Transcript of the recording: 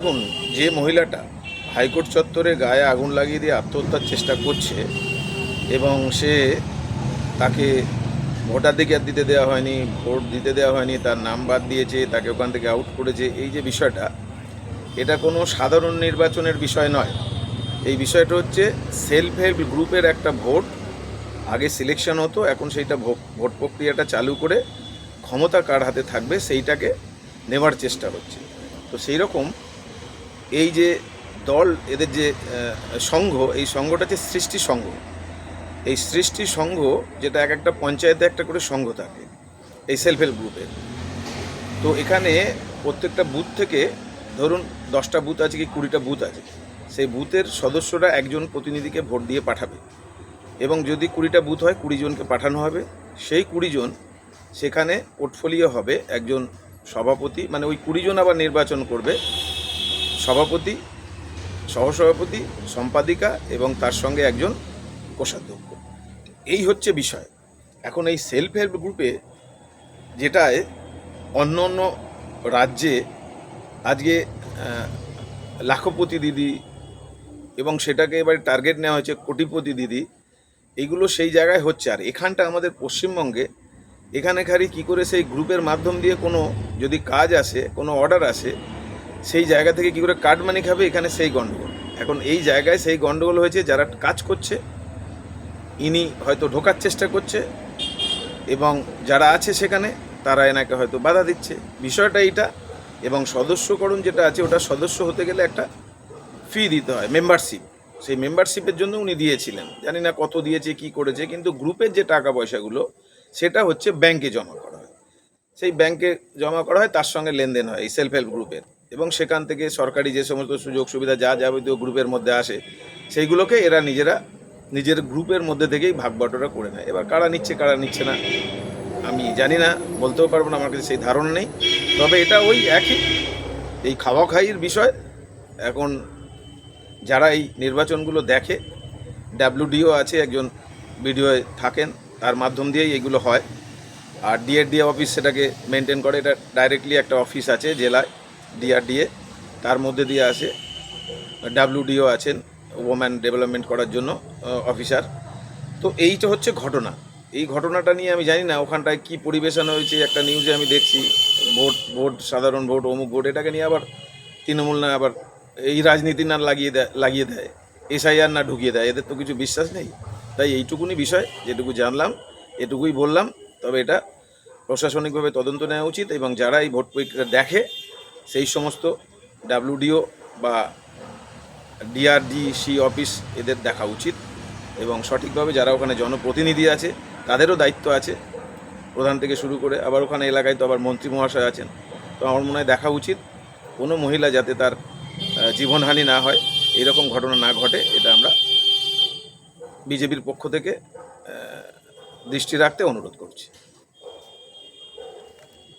দেখুন, যে মহিলাটা হাইকোর্ট চত্বরে গায়ে আগুন লাগিয়ে দিয়ে আত্মহত্যার চেষ্টা করছে এবং তাকে ভোটাধিকার দিতে দেওয়া হয়নি, ভোট দিতে দেওয়া হয়নি, তার নাম বাদ দিয়েছে, তাকে ওখান থেকে আউট করেছে, এই যে বিষয়টা, এটা কোনো সাধারণ নির্বাচনের বিষয় নয়। এই বিষয়টা হচ্ছে সেলফ হেল্প গ্রুপের একটা ভোট। আগে সিলেকশন হতো, এখন সেইটা ভোট প্রক্রিয়াটা চালু করে ক্ষমতা কার হাতে থাকবে সেইটাকে নেওয়ার চেষ্টা হচ্ছে। তো সেই রকম এই যে দল, এদের যে সংঘ, এই সংঘটা হচ্ছে সৃষ্টি সংঘ। এই সৃষ্টি সংঘ, যেটা এক একটা পঞ্চায়েতে একটা করে সংঘ থাকে এই সেলফ হেল্প গ্রুপের। তো এখানে প্রত্যেকটা বুথ থেকে, ধরুন 10টা বুথ আছে কি 20টা বুথ আছে, সেই বুথের সদস্যরা একজন প্রতিনিধিকে ভোট দিয়ে পাঠাবে এবং যদি 20টা বুথ হয় 20 জনকে পাঠানো হবে। সেই 20 জন সেখানে পোর্টফোলিও হবে একজন সভাপতি, মানে ওই 20 জন আবার নির্বাচন করবে সভাপতি, সহসভাপতি, সম্পাদিকা এবং তার সঙ্গে একজন কোষাধ্যক্ষ। এই হচ্ছে বিষয়। এখন এই সেলফ হেল্প গ্রুপে, যেটায় অন্য অন্য রাজ্যে আজকে লাখপতি দিদি এবং সেটাকে এবার টার্গেট নেওয়া হয়েছে কোটিপতি দিদি, এইগুলো সেই জায়গায় হচ্ছে। আর এখানটা আমাদের পশ্চিমবঙ্গে, এখানে খালি কী করে সেই গ্রুপের মাধ্যম দিয়ে কোনো যদি কাজ আসে, কোনো অর্ডার আসে, সেই জায়গা থেকে কী করে কার্ড মানি খাবে, এখানে সেই গণ্ডগোল। এখন এই জায়গায় সেই গণ্ডগোল হয়েছে, যারা কাজ করছে ইনি হয়তো ঢোকার চেষ্টা করছে এবং যারা আছে সেখানে তারা এনাকে হয়তো বাধা দিচ্ছে। বিষয়টা এইটা। এবং সদস্যকরণ যেটা আছে, ওটা সদস্য হতে গেলে একটা ফি দিতে হয়, মেম্বারশিপ। সেই মেম্বারশিপের জন্য উনি দিয়েছিলেন, জানি না কত দিয়েছে, কি করেছে, কিন্তু গ্রুপের যে টাকা পয়সাগুলো সেটা হচ্ছে ব্যাংকে জমা করা হয়। সেই ব্যাংকে জমা করা হয়, তার সঙ্গে লেনদেন হয় এই সেলফ হেল্প গ্রুপের, এবং সেখান থেকে সরকারি যে সমস্ত সুযোগ সুবিধা যা যাবতীয় গ্রুপের মধ্যে আসে, সেইগুলোকে এরা নিজের গ্রুপের মধ্যে থেকেই ভাগ বটরা করে নেয়। এবার কারা নিচ্ছে কারা নিচ্ছে না আমি জানি না, বলতেও পারবো না, আমার কাছে সেই ধারণা নেই। তবে এটা ওই একই, এই খাওয়া খাইয়ের বিষয়। এখন যারা এই নির্বাচনগুলো দেখে, ডাব্লিউডিও আছে, একজন বিডিও থাকেন, তার মাধ্যম দিয়েই এগুলো হয়। আর ডিআরডিএ অফিস সেটাকে মেনটেন করে। এটা ডাইরেক্টলি একটা অফিস আছে জেলায়, ডিআরডিএ, তার মধ্যে দিয়ে আসে। ডাব্লিউডিও আছেন, ওম্যান ডেভেলপমেন্ট করার জন্য অফিসার। তো এইটা হচ্ছে ঘটনা। এই ঘটনাটা নিয়ে আমি জানি না ওখানটায় কী পরিবেশন হয়েছে। একটা নিউজে আমি দেখছি ভোট সাধারণ ভোট, অমুক ভোট, এটাকে নিয়ে আবার তৃণমূল না আবার এই রাজনীতি না লাগিয়ে দেয়, এসআইআর না ঢুকিয়ে দেয়, এদের তো কিছু বিশ্বাস নেই। তাই এইটুকুনি বিষয়, যেটুকু জানলাম এটুকুই বললাম। তবে এটা প্রশাসনিকভাবে তদন্ত নেওয়া উচিত এবং যারা এই ভোট প্রক্রিয়া দেখে, সেই সমস্ত ডাব্লিউডিও বা ডিআরডিসি অফিস, এদের দেখা উচিত। এবং সঠিকভাবে যারা ওখানে জনপ্রতিনিধি আছে তাদেরও দায়িত্ব আছে, প্রধান থেকে শুরু করে। আবার ওখানে এলাকায় তো আবার মন্ত্রী মহাশয় আছেন। তো আমার মনে হয় দেখা উচিত কোনো মহিলা যাতে তার জীবনহানি না হয়, এরকম ঘটনা না ঘটে, এটা আমরা বিজেপির পক্ষ থেকে দৃষ্টি রাখতে অনুরোধ করছি।